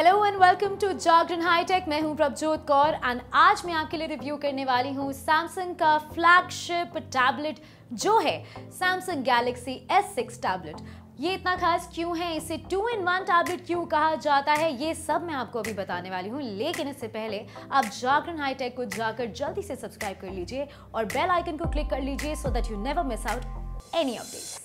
Hello and welcome to Jagran hi tech. मैं हूं Prabhjot Kaur and आज मैं आपके लिए रिव्यू करने वाली हूं सैमसंग का फ्लैगशिप टैबलेट जो है सैमसंग गैलेक्सी S6 टैबलेट। ये इतना खास क्यों है, इसे 2-in-1 टैबलेट क्यों कहा जाता है, ये सब मैं आपको अभी बताने वाली हूँ। लेकिन इससे पहले आप जागरण हाईटेक को जाकर जल्दी से सब्सक्राइब कर लीजिए और बेल आइकन को क्लिक कर लीजिए सो that you never miss out any updates.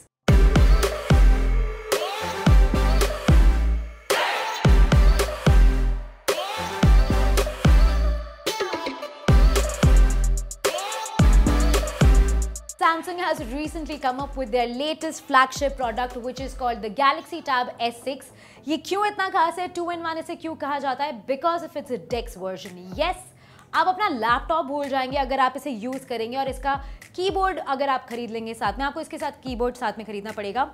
Samsung has recently come up with their latest flagship product which is called the Galaxy Tab S6। ये क्यों इतना खास है, 2-in-1 इसे क्यों कहा जाता है? Because of its DeX version। Yes, आप अपना लैपटॉप भूल जाएंगे अगर आप इसे यूज़ करेंगे और इसका कीबोर्ड अगर आप खरीद लेंगे साथ में, आपको इसके साथ कीबोर्ड साथ में खरीदना पड़ेगा।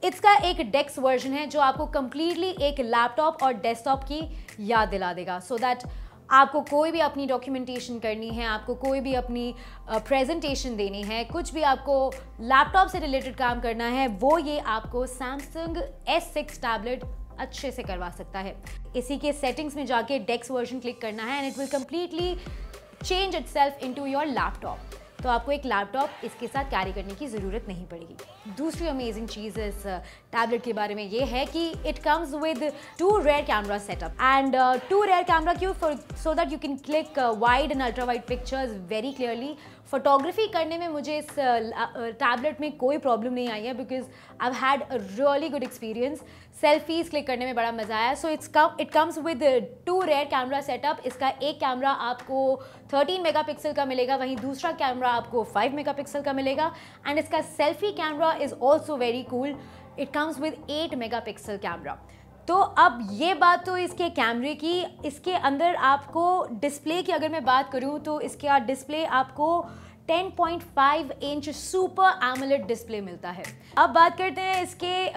इसका एक डेक्स वर्जन है जो आपको कंप्लीटली एक लैपटॉप और डेस्कटॉप की याद दिला देगा सो दैट आपको कोई भी अपनी डॉक्यूमेंटेशन करनी है, आपको कोई भी अपनी प्रेजेंटेशन देनी है, कुछ भी आपको लैपटॉप से रिलेटेड काम करना है, वो ये आपको सैमसंग S6 टैबलेट अच्छे से करवा सकता है। इसी के सेटिंग्स में जाके डेक्स वर्जन क्लिक करना है and it will completely change itself into your laptop. तो आपको एक लैपटॉप इसके साथ कैरी करने की ज़रूरत नहीं पड़ेगी। दूसरी अमेजिंग चीज़ इस टैबलेट के बारे में ये है कि it comes with 2 rear camera setup and 2 rear camera क्यों, so that you can click wide and ultra wide pictures very clearly. Photography करने में मुझे इस टैबलेट में कोई प्रॉब्लम नहीं आई है because I had a really good experience. Selfies click करने में बड़ा मज़ा आया। So it comes with 2 rear camera setup. इसका एक कैमरा आपको 13 मेगापिक्सल का मिलेगा, वहीं दूसरा कैमरा आपको 5 मेगापिक्सल का मिलेगा एंड इसका selfie camera is also very cool. It comes with 8 megapixel camera. तो अब ये बात तो इसके कैमरे की, इसके अंदर आपको डिस्प्ले की अगर मैं बात करूं तो इसका डिस्प्ले आपको 10.5 इंच सुपर एमोलेड डिस्प्ले मिलता है। अब बात करते हैं इसके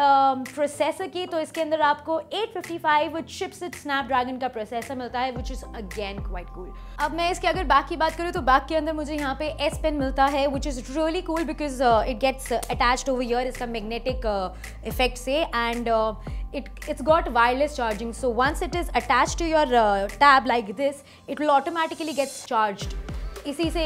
प्रोसेसर की, तो इसके अंदर आपको 855 चिपसेट स्नैपड्रैगन का प्रोसेसर मिलता है which is again quite cool. अब मैं इसके अगर बैक की बात करूँ तो बैक के अंदर मुझे यहाँ पे S पेन मिलता है which is really cool because it gets attached over here इसका मैग्नेटिक इफेक्ट से and it's got wireless charging, so once it is attached to your tab like this, it will automatically get charged. इसी से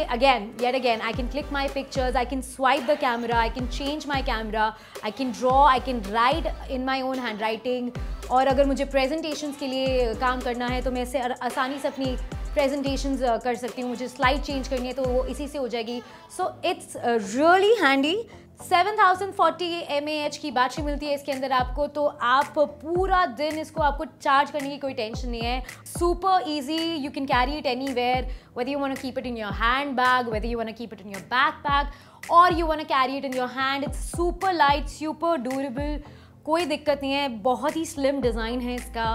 yet again I can click my pictures, I can swipe the camera, I can change my camera, I can draw, I can write in my own handwriting। और अगर मुझे presentations के लिए काम करना है तो मैं इससे आसानी से अपनी presentations कर सकती हूँ। मुझे slide change करनी है तो वो इसी से हो जाएगी। So it's really handy। 7040 mAh की बैटरी मिलती है इसके अंदर आपको, तो आप पूरा दिन इसको आपको चार्ज करने की कोई टेंशन नहीं है। Super easy, you can carry it anywhere, whether you want to keep it in your handbag, whether you want to keep it in your backpack or you want to carry it in your hand। It's super light, super durable, कोई दिक्कत नहीं है। बहुत ही slim design है इसका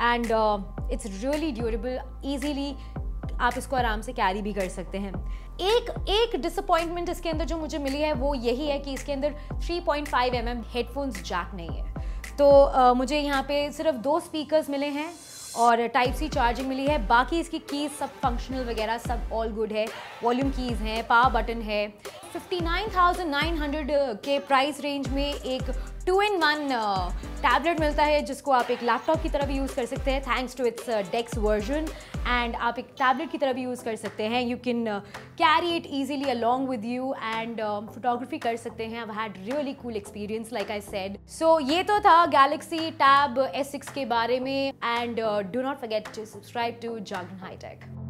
and it's really durable. Easily आप इसको आराम से कैरी भी कर सकते हैं। एक डिसअपॉइंटमेंट इसके अंदर जो मुझे मिली है वो यही है कि इसके अंदर 3.5 mm हेडफोन्स जैक नहीं है। तो मुझे यहाँ पे सिर्फ 2 स्पीकर्स मिले हैं और टाइप सी चार्जिंग मिली है। बाकी इसकी कीज़ सब फंक्शनल वगैरह सब ऑल गुड है। वॉल्यूम कीज़ हैं, पावर बटन है। 59,900 के प्राइस रेंज में एक 2-in-1 टैबलेट मिलता है जिसको आप एक लैपटॉप की तरह भी यूज़ कर सकते हैं thanks to its DeX version and आप एक टैबलेट की तरह भी यूज़ कर सकते हैं। You can carry it easily along with you and photography कर सकते हैं। I had really cool experience like I said. So ये तो था गैलेक्सी टैब S6 के बारे में and do not forget to subscribe to Jagran hi tech.